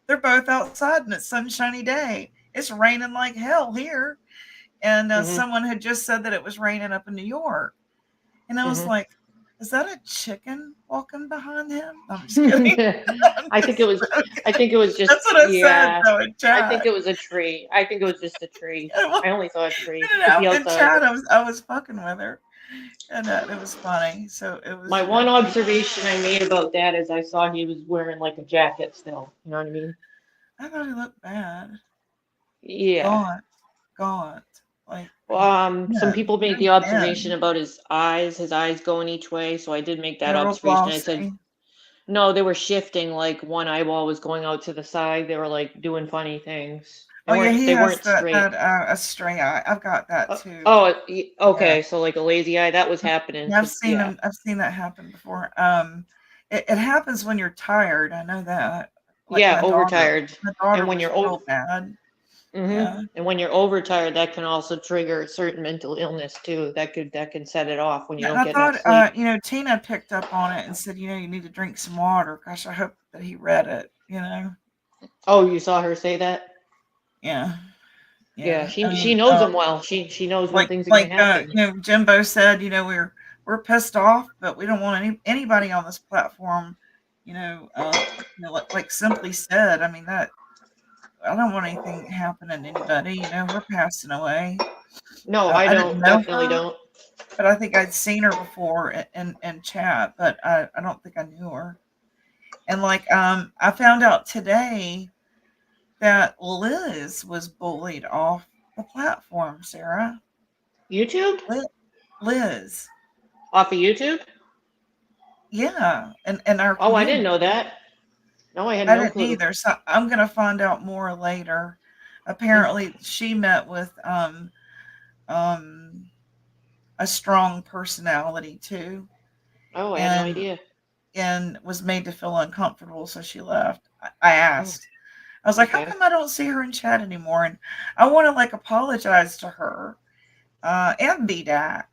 they're both outside, and it's sunshiny day. It's raining like hell here, and someone had just said that it was raining up in New York, and I was like, is that a chicken walking behind him? I'm just kidding. I think it was just. That's what I said, though, in chat. I think it was a tree. I think it was just a tree. I only saw a tree. In chat, I was fucking with her, and it was funny. So it was. My one observation I made about that is I saw he was wearing like a jacket still. You know what I mean? I thought he looked bad. Yeah. Gaunt. Like. Some people made the observation about his eyes going each way. So I did make that observation. I said, no, they were shifting. Like one eyeball was going out to the side. They were like doing funny things. They weren't straight. A stray eye. I've got that too. Oh, okay. Yeah. So like a lazy eye, that was happening. Yeah, I've seen them. I've seen that happen before. It happens when you're tired. I know that. Like overtired. And when you're old, bad. Mm-hmm. Yeah. And when you're overtired, that can also trigger certain mental illness too. That can set it off when you don't get enough sleep. Tina picked up on it and said, you need to drink some water. Gosh, I hope that he read it. Oh, you saw her say that? Yeah. Yeah. She knows him well. She knows when things are going to happen. Jimbo said, we're pissed off, but we don't want anybody on this platform. Like Simply said. I mean that. I don't want anything happening to anybody. We're passing away. No, I didn't don't. know Definitely her, don't. but I think I'd seen her before in chat, but I don't think I knew her. And like I found out today that Liz was bullied off the platform, Sarah. YouTube? Liz. Off of YouTube? Yeah, and our Oh, I community. didn't know that. No, I had I no didn't clue. either, so I'm gonna find out more later. Apparently, she met with a strong personality too, Oh, I had no and idea. was made to feel uncomfortable, so she left. I asked. I was like, "How Okay. come I don't see her in chat anymore?" And I want to like apologize to her and BDAC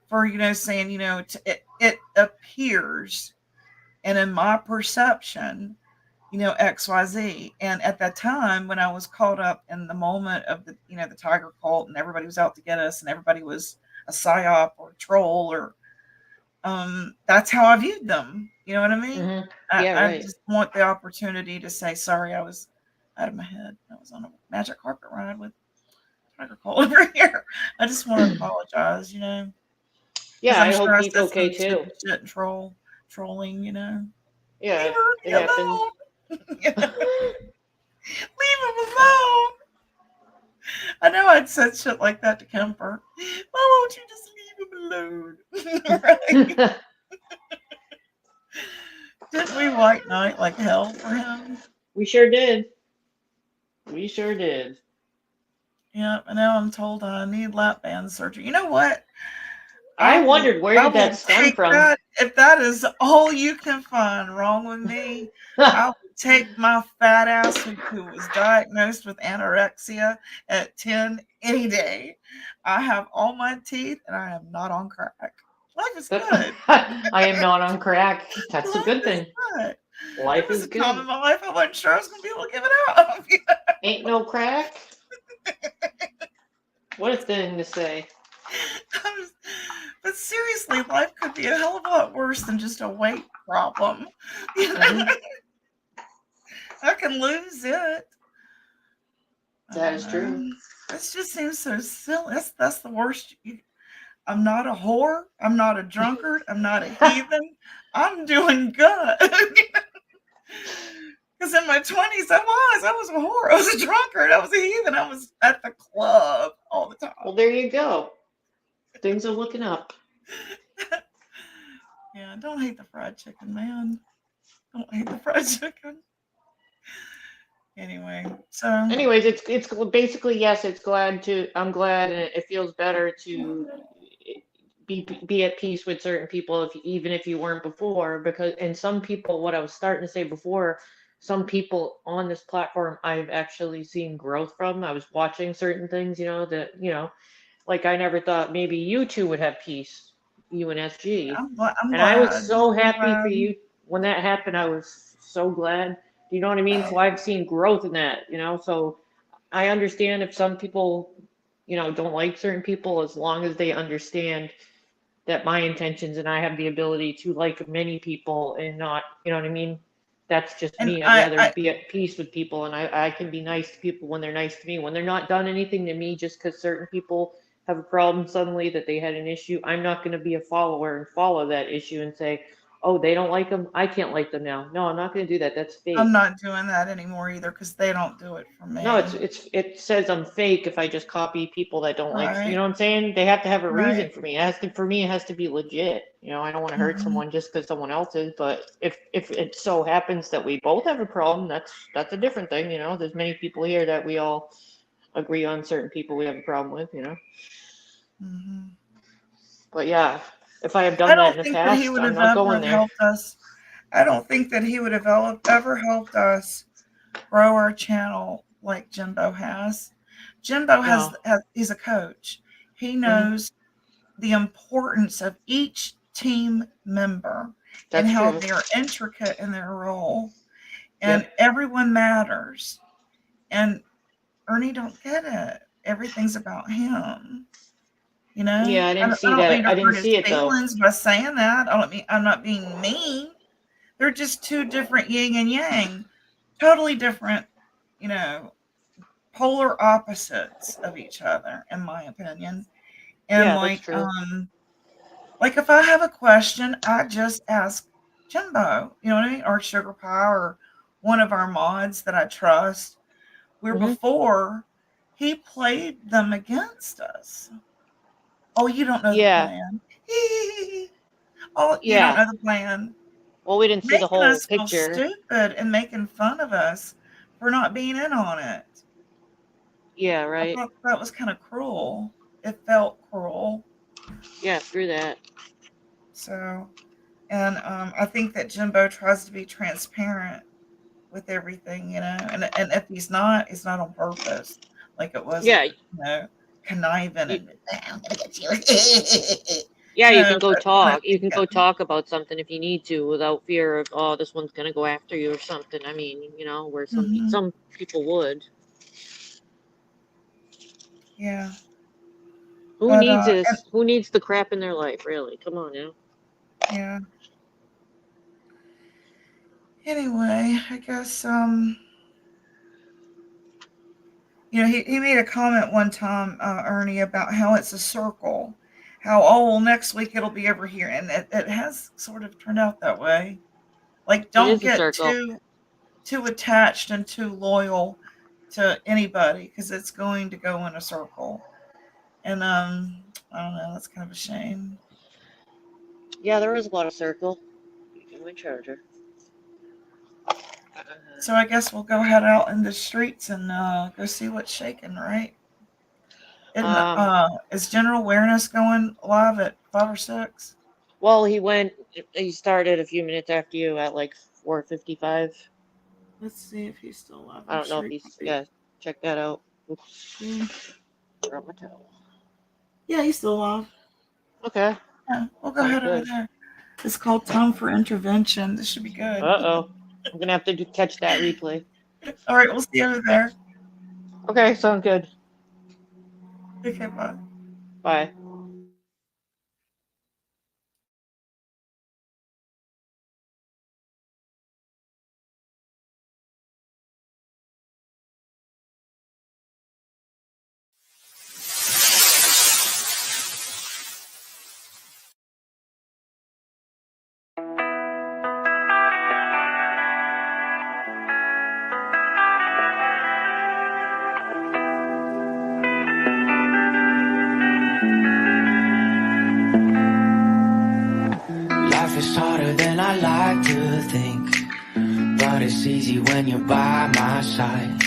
for saying it appears, and in my perception, XYZ. And at that time, when I was caught up in the moment of the Tiger cult, and everybody was out to get us, and everybody was a psyop or a troll, or that's how I viewed them. You know what I mean? Mm-hmm. Yeah, I right. just want the opportunity to say sorry. I was out of my head. I was on a magic carpet ride with Tiger cult over here. I just want to apologize. Yeah, I I'm hope sure he's said okay some too. stupid shit and trolling. Yeah, Leave it me happens. alone. Leave him alone. I know I'd said shit like that to Kemper. Why won't you just leave him alone? Right? Didn't we white knight like hell for him? We sure did. We sure did. Yeah, and now I'm told I need lap band surgery. You know what? I wondered where did that stem from? That, if that is all you can find wrong with me, I will take my fat ass who was diagnosed with anorexia at 10 any day. I have all my teeth and I am not on crack. Life is good. I am not on crack. That's a good thing. Life is good. Time in my life I wasn't sure I was going to be able to give it up. Ain't no crack. What a thing to say. But seriously, life could be a hell of a lot worse than just a weight problem. Mm-hmm. I can lose it. That is true. This just seems so silly. That's the worst. I'm not a whore. I'm not a drunkard. I'm not a heathen. I'm doing good. Because in my 20s, I was a whore. I was a drunkard. I was a heathen. I was at the club all the time. Well, there you go. Things are looking up. Yeah, don't hate the fried chicken, man. Don't hate the fried chicken. Anyway, so. Anyways, it's basically, yes, I'm glad, and it feels better to be at peace with certain people, even if you weren't before, and some people, what I was starting to say before, some people on this platform I've actually seen growth from. I was watching certain things, like I never thought maybe you two would have peace, you and SG. I'm glad. I was so happy for you when that happened. I was so glad. You know what I mean? So I've seen growth in that, so I understand if some people, don't like certain people, as long as they understand that my intentions and I have the ability to like many people and not, you know what I mean? That's just me. I'd rather be at peace with people, and I can be nice to people when they're nice to me. When they're not done anything to me just because certain people have a problem suddenly that they had an issue, I'm not going to be a follower and follow that issue and say, oh, they don't like them, I can't like them now. No, I'm not going to do that. That's fake. I'm not doing that anymore either because they don't do it for me. No, it says I'm fake if I just copy people that don't like. You know what I'm saying? They have to have a reason for me. For me, it has to be legit. I don't want to hurt someone just because someone else is. But if it so happens that we both have a problem, that's a different thing. There's many people here that we all agree on certain people we have a problem with. Mm-hmm. But yeah, if I have done that in the past, I'm not going there. I don't think that he would have ever helped us grow our channel like Jimbo has. Jimbo he's a coach. He knows the importance of each team member and how they're intricate in their role. And everyone matters. And Ernie don't get it. Everything's about him. Yeah, I didn't see that. I didn't see it though. By saying that, I'm not being mean. They're just two different yin and yang, totally different, polar opposites of each other, in my opinion. And Yeah, that's true. like if I have a question, I just ask Jimbo, you know what I mean? Or Sugar Pie or one of our mods that I trust. Where Mhm. before he played them against us. Oh, you don't know Yeah. the plan. Oh, you Yeah. don't know the plan. Well, we didn't see the Making whole us feel picture. stupid and making fun of us for not being in on it. Yeah, I right. thought that was kind of cruel. It felt cruel. Yeah, through that. So, and I think that Jimbo tries to be transparent with everything, you know, and if he's not, it's not on purpose. Like it wasn't, Yeah. you know, conniving You, and I'm gonna get you. yeah, you No, can go but talk. You can go talk about something if you need to without fear of, oh, this one's gonna go after you or something. I mean, you know, where Mhm. some people would. Yeah. Who But needs and this? Who needs the crap in their life, really? Come on now. yeah. Anyway, I guess you know, he made a comment one time, Ernie, about how it's a circle. How, oh, well, next week it'll be over here. And it has sort of turned out that way. Like, It don't is a get circle. too attached and too loyal to anybody because it's going to go in a circle. And I don't know, that's kind of a shame. Yeah, there is a lot of circle. You my charger. So I guess we'll go head out in the streets and go see what's shaking, right? Is general awareness going live at 5 or 6? Well, he started a few minutes after you at like 4:55. Let's see if he's still live. I don't know if he's, yeah, check that out. Oops. Drop my towel. Yeah, he's still alive. Okay. Yeah, we'll go ahead over there. It's called Time for Intervention. This should be good. Uh-oh. I'm gonna have to catch that replay. All right, we'll see you over there. Okay, sounds good. Okay, bye. Bye. Life is harder than I like to think, but it's easy when you're by my side.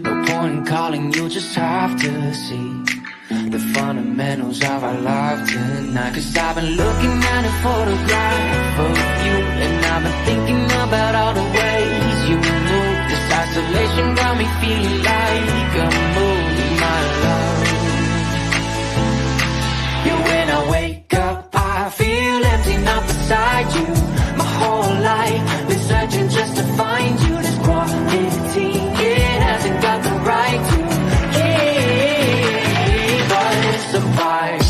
No point in calling, you just have to see the fundamentals of our life tonight. Cause I've been looking at a photograph of you, and I've been thinking about all the ways you move. This isolation got me feeling like a movie, my love. Yeah, when I wake up, I feel empty, not beside you. My whole life been searching just to find you. This quarantine, it hasn't got the right to keep us apart.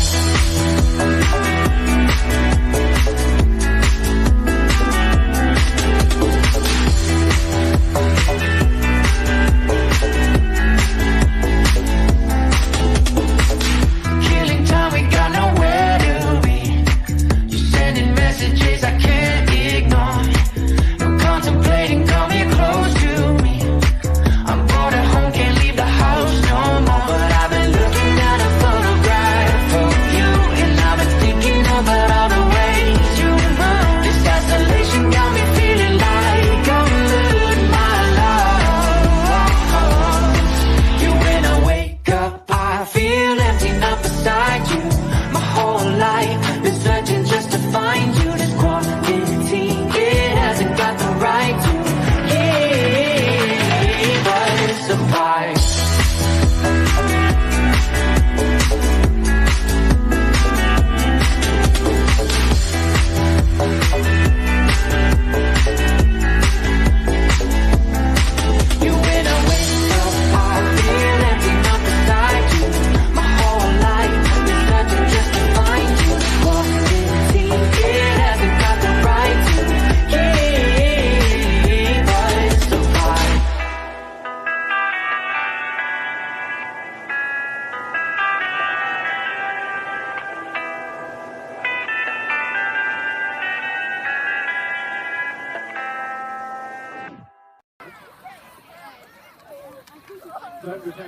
Go,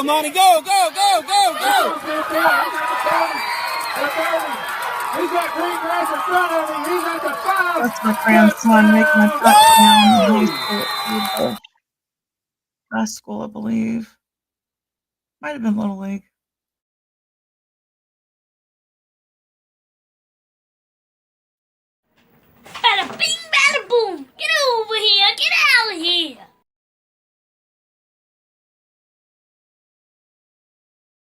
Monty, go, go, go, go, go! He's got green grass in front of him. He's at the 5. That's my grandson making a touchdown in high school, high school, I believe. Might have been Little League.